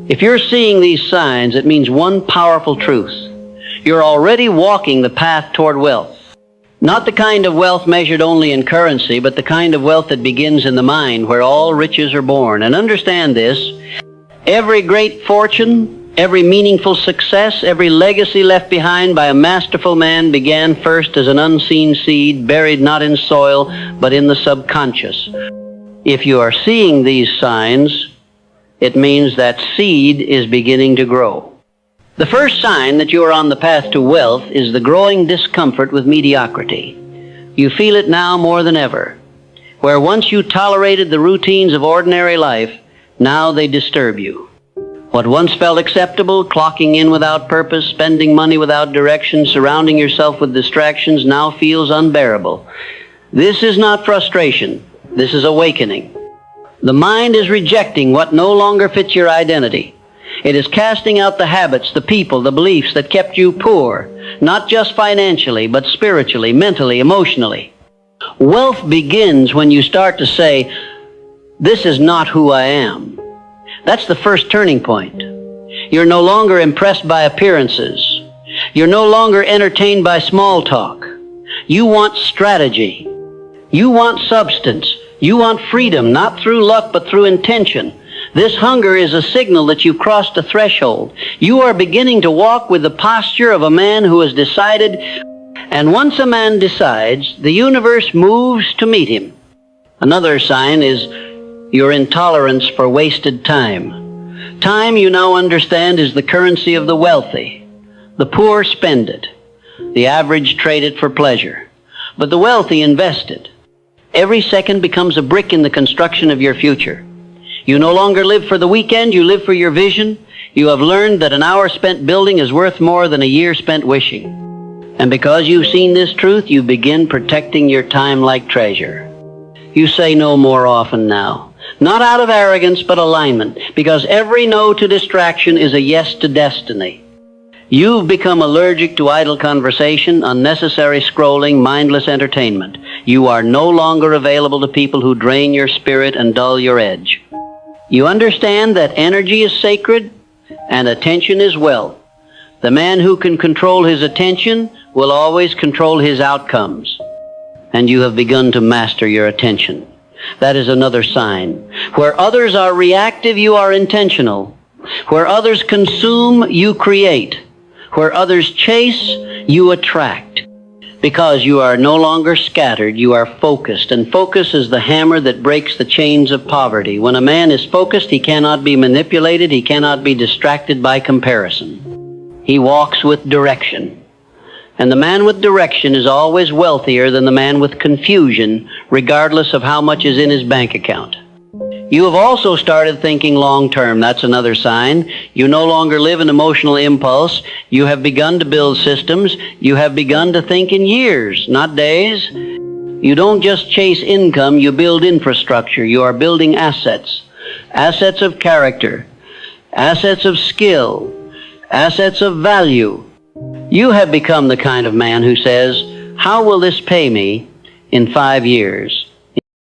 If you're seeing these signs, it means one powerful truth. You're already walking the path toward wealth. Not the kind of wealth measured only in currency, but the kind of wealth that begins in the mind, where all riches are born. And understand this, every great fortune, every meaningful success, every legacy left behind by a masterful man began first as an unseen seed, buried not in soil, but in the subconscious. If you are seeing these signs, it means that seed is beginning to grow. The first sign that you are on the path to wealth is the growing discomfort with mediocrity. You feel it now more than ever. Where once you tolerated the routines of ordinary life, now they disturb you. What once felt acceptable, clocking in without purpose, spending money without direction, surrounding yourself with distractions, now feels unbearable. This is not frustration. This is awakening. The mind is rejecting what no longer fits your identity. It is casting out the habits, the people, the beliefs that kept you poor, not just financially, but spiritually, mentally, emotionally. Wealth begins when you start to say, "This is not who I am." That's the first turning point. You're no longer impressed by appearances. You're no longer entertained by small talk. You want strategy. You want substance. You want freedom, not through luck, but through intention. This hunger is a signal that you've crossed a threshold. You are beginning to walk with the posture of a man who has decided, and once a man decides, the universe moves to meet him. Another sign is your intolerance for wasted time. Time, you now understand, is the currency of the wealthy. The poor spend it. The average trade it for pleasure. But the wealthy invest it. Every second becomes a brick in the construction of your future. You no longer live for the weekend, you live for your vision. You have learned that an hour spent building is worth more than a year spent wishing. And because you've seen this truth, you begin protecting your time like treasure. You say no more often now. Not out of arrogance, but alignment, because every no to distraction is a yes to destiny. You've become allergic to idle conversation, unnecessary scrolling, mindless entertainment. You are no longer available to people who drain your spirit and dull your edge. You understand that energy is sacred and attention is wealth. The man who can control his attention will always control his outcomes. And you have begun to master your attention. That is another sign. Where others are reactive, you are intentional. Where others consume, you create. Where others chase, you attract. Because you are no longer scattered, you are focused. And focus is the hammer that breaks the chains of poverty. When a man is focused, he cannot be manipulated. He cannot be distracted by comparison. He walks with direction. And the man with direction is always wealthier than the man with confusion, regardless of how much is in his bank account. You have also started thinking long-term. That's another sign. You no longer live in emotional impulse. You have begun to build systems. You have begun to think in years, not days. You don't just chase income, you build infrastructure. You are building assets. Assets of character. Assets of skill. Assets of value. You have become the kind of man who says, "How will this pay me in 5 years?"